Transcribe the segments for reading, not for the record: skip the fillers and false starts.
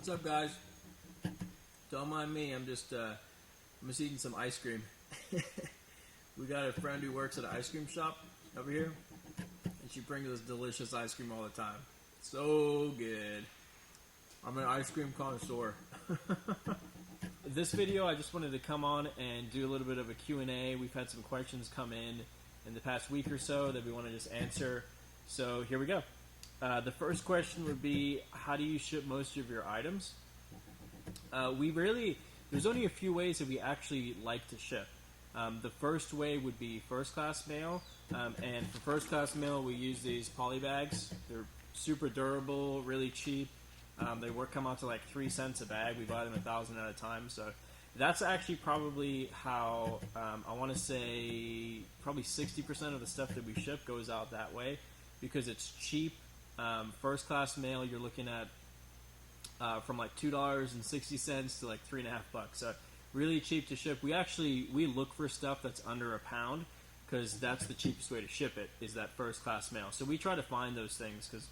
What's up, guys? Don't mind me. I'm just eating some ice cream. We got a friend who works at an ice cream shop over here, and she brings us delicious ice cream all the time. So good. I'm an ice cream connoisseur. This video, I just wanted to come on and do a little bit of a Q&A. We've had some questions come in the past week or so that we want to just answer. So here we go. The first question would be, how do you ship most of your items? There's only a few ways that we actually like to ship. The first way would be first class mail, and for first class mail we use these poly bags. They're super durable, really cheap. They come out to like 3 cents a bag. We buy them 1,000 at a time, so that's actually probably how I want to say probably 60% of the stuff that we ship goes out that way because it's cheap. First class mail, you're looking at from like $2.60 to like $3.50. So really cheap to ship. We look for stuff that's under £1 because that's the cheapest way to ship it is that first class mail. So we try to find those things because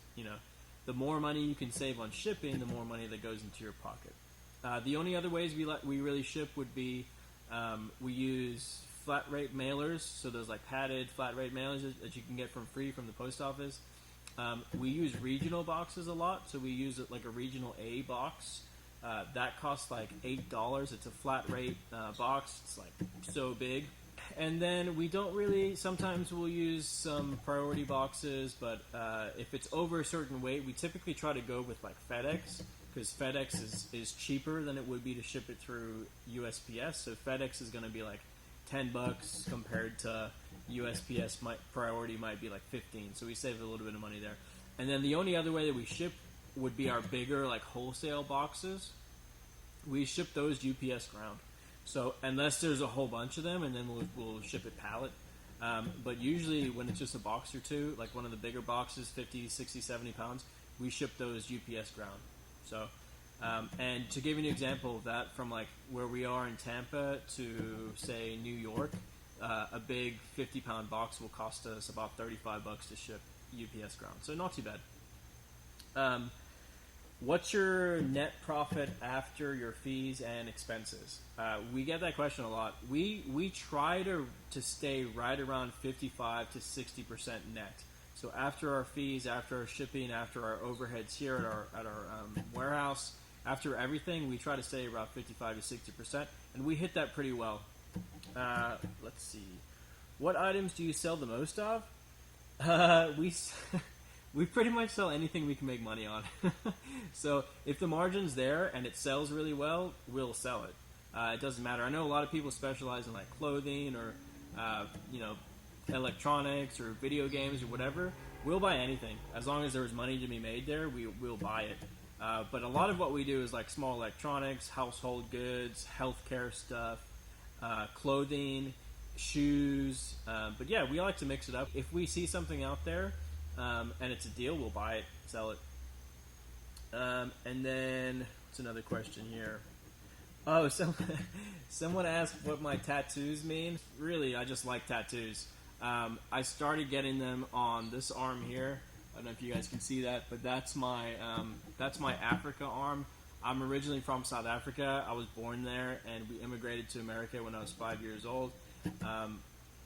the more money you can save on shipping, the more money that goes into your pocket. The only other ways we really ship would be we use flat rate mailers. So those like padded flat rate mailers that you can get from the post office. We use regional boxes a lot, so we use it like a regional A box. That costs like $8. It's a flat rate box. It's like so big. And then we don't really, sometimes we'll use some priority boxes, but if it's over a certain weight, we typically try to go with like FedEx, because FedEx is cheaper than it would be to ship it through USPS. So FedEx is going to be like $10 compared to USPS priority might be like 15, so we save a little bit of money there. And then the only other way that we ship would be our bigger like wholesale boxes. We ship those UPS ground. So unless there's a whole bunch of them, and then we'll ship it pallet. But usually when it's just a box or two, like one of the bigger boxes, 50, 60, 70 pounds, we ship those UPS ground. So and to give you an example of that, from like where we are in Tampa to say New York, a big 50-pound box will cost us about $35 to ship UPS ground, so not too bad. What's your net profit after your fees and expenses? We get that question a lot. We try to stay right around 55 to 60% net. So after our fees, after our shipping, after our overheads here at our warehouse, after everything, we try to stay around 55 to 60%, and we hit that pretty well. Let's see. What items do you sell the most of? We pretty much sell anything we can make money on. So if the margin's there and it sells really well, we'll sell it. It doesn't matter. I know a lot of people specialize in like clothing or electronics or video games or whatever. We'll buy anything as long as there's money to be made there. We'll buy it. But a lot of what we do is like small electronics, household goods, healthcare stuff. Clothing, shoes, but yeah, we like to mix it up. If we see something out there and it's a deal, we'll buy it, sell it. And then what's another question here? Oh, someone asked what my tattoos mean. Really, I just like tattoos. I started getting them on this arm here. I don't know if you guys can see that, but that's my Africa arm. I'm originally from South Africa. I was born there, and we immigrated to America when I was 5 years old.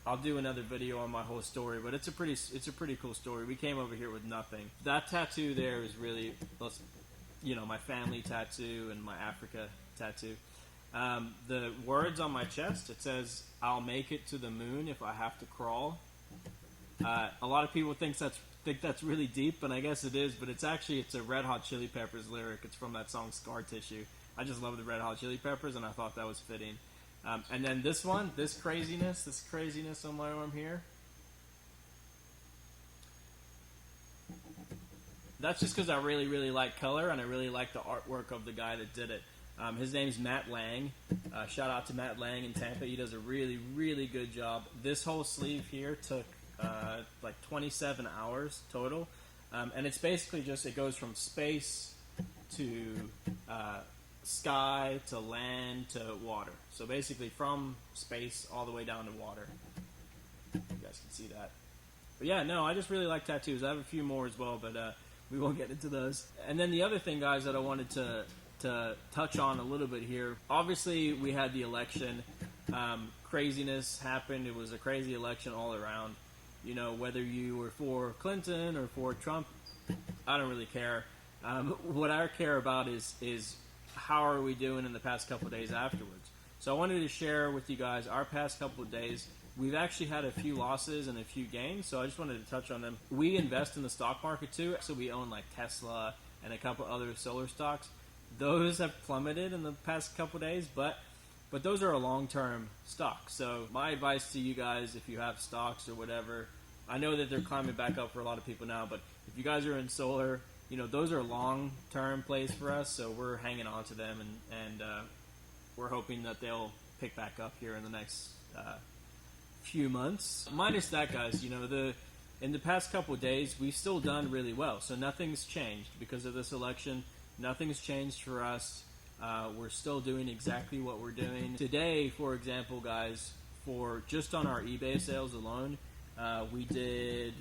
I'll do another video on my whole story, but it's a pretty cool story. We came over here with nothing. That tattoo there is really, my family tattoo and my Africa tattoo. The words on my chest, it says, "I'll make it to the moon if I have to crawl." A lot of people think that's really deep, and I guess it is, but it's a Red Hot Chili Peppers lyric. It's from that song Scar Tissue. I just love the Red Hot Chili Peppers, and I thought that was fitting. And then this one, this craziness on my arm here, that's just because I really, really like color, and I really like the artwork of the guy that did it. His name's Matt Lang. Shout out to Matt Lang in Tampa. He does a really, really good job. This whole sleeve here took like 27 hours total, and it's basically it goes from space to sky to land to water. So basically from space all the way down to water. You guys can see that. But yeah, no, I just really like tattoos. I have a few more as well, but we won't get into those. And then the other thing, guys, that I wanted to to touch on a little bit here. Obviously, we had the election. Craziness happened. It was a crazy election all around. You know, whether you were for Clinton or for Trump, I don't really care. What I care about is how are we doing in the past couple of days afterwards. So I wanted to share with you guys our past couple of days. We've actually had a few losses and a few gains, so I just wanted to touch on them. We invest in the stock market too, so we own like Tesla and a couple other solar stocks. Those have plummeted in the past couple of days, but those are a long-term stock. So my advice to you guys, if you have stocks or whatever, I know that they're climbing back up for a lot of people now, but if you guys are in solar, you know, those are long-term plays for us, so we're hanging on to them, and we're hoping that they'll pick back up here in the next few months. Minus that, guys, you know, in the past couple of days, we've still done really well, so nothing's changed because of this election. Nothing's changed for us. We're still doing exactly what we're doing. Today, for example, guys, for just on our eBay sales alone, we did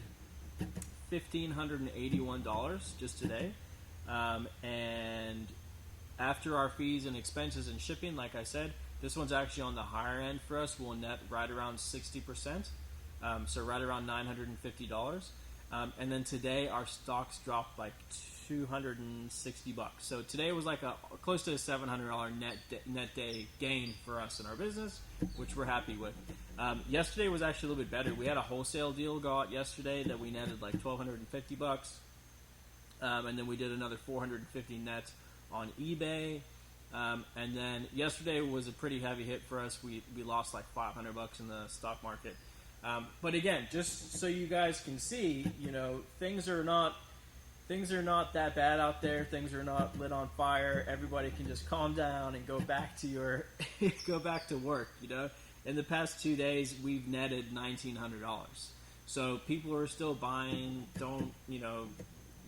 $1,581 just today. And after our fees and expenses and shipping, like I said, this one's actually on the higher end for us. We'll net right around 60%, so right around $950. And then today, our stocks dropped like $260. So today was like a close to a $700 net day gain for us in our business, which we're happy with. Yesterday was actually a little bit better. We had a wholesale deal go out yesterday that we netted like $1,250, and then we did another $450 net on eBay. And then yesterday was a pretty heavy hit for us. We lost like $500 in the stock market. But again, just so you guys can see, you know, things are not that bad out there. Things are not lit on fire. Everybody can just calm down and go back to go back to work. You know, in the past 2 days, we've netted $1,900. So people are still buying. You know,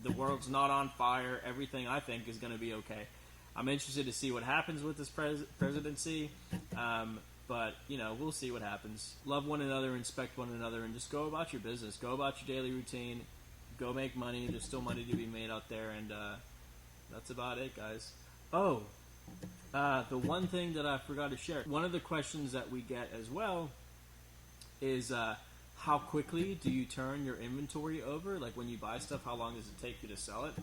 the world's not on fire. Everything, I think, is going to be okay. I'm interested to see what happens with this presidency. But, you know, we'll see what happens. Love one another, respect one another, and just go about your business. Go about your daily routine. Go make money. There's still money to be made out there, and that's about it, guys. Oh, the one thing that I forgot to share. One of the questions that we get as well is how quickly do you turn your inventory over? Like when you buy stuff, how long does it take you to sell it?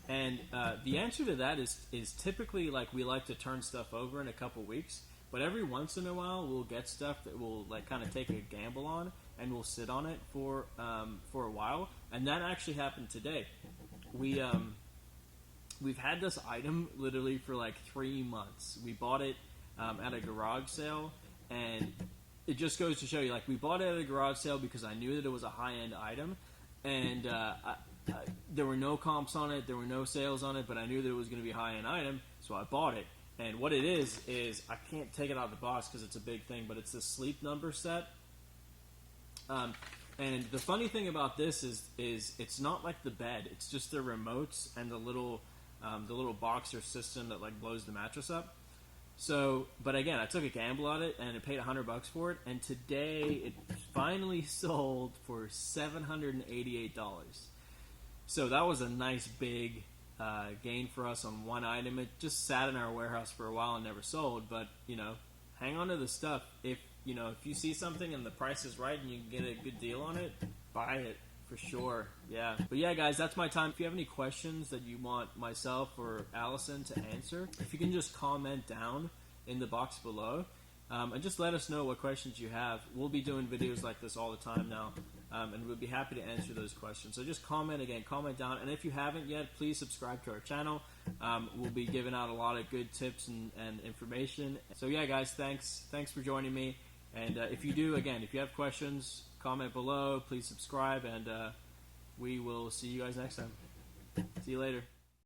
And the answer to that is typically like we like to turn stuff over in a couple weeks. But every once in a while, we'll get stuff that we'll like kind of take a gamble on, and we'll sit on it for a while. And that actually happened today. We've had this item literally for like 3 months. We bought it at a garage sale, and it just goes to show you, like, we bought it at a garage sale because I knew that it was a high-end item, and there were no comps on it, there were no sales on it, but I knew that it was going to be a high-end item, so I bought it. And what it is I can't take it out of the box because it's a big thing, but it's the Sleep Number set. And the funny thing about this is it's not like the bed; it's just the remotes and the little boxer system that like blows the mattress up. So, but again, I took a gamble on it and I paid $100 for it. And today it finally sold for $788. So that was a nice big gain for us on one item. It just sat in our warehouse for a while and never sold, but you know, hang on to the stuff. If you see something and the price is right and you can get a good deal on it, buy it for sure. Yeah, but yeah, guys, that's my time. If you have any questions that you want myself or Allison to answer, if you can just comment down in the box below, and just let us know what questions you have. We'll be doing videos like this all the time now, and we'll be happy to answer those questions. So just comment down, and if you haven't yet, please subscribe to our channel. We'll be giving out a lot of good tips and information. So yeah, guys, thanks for joining me. And if you have questions, comment below, please subscribe, and we will see you guys next time. See you later.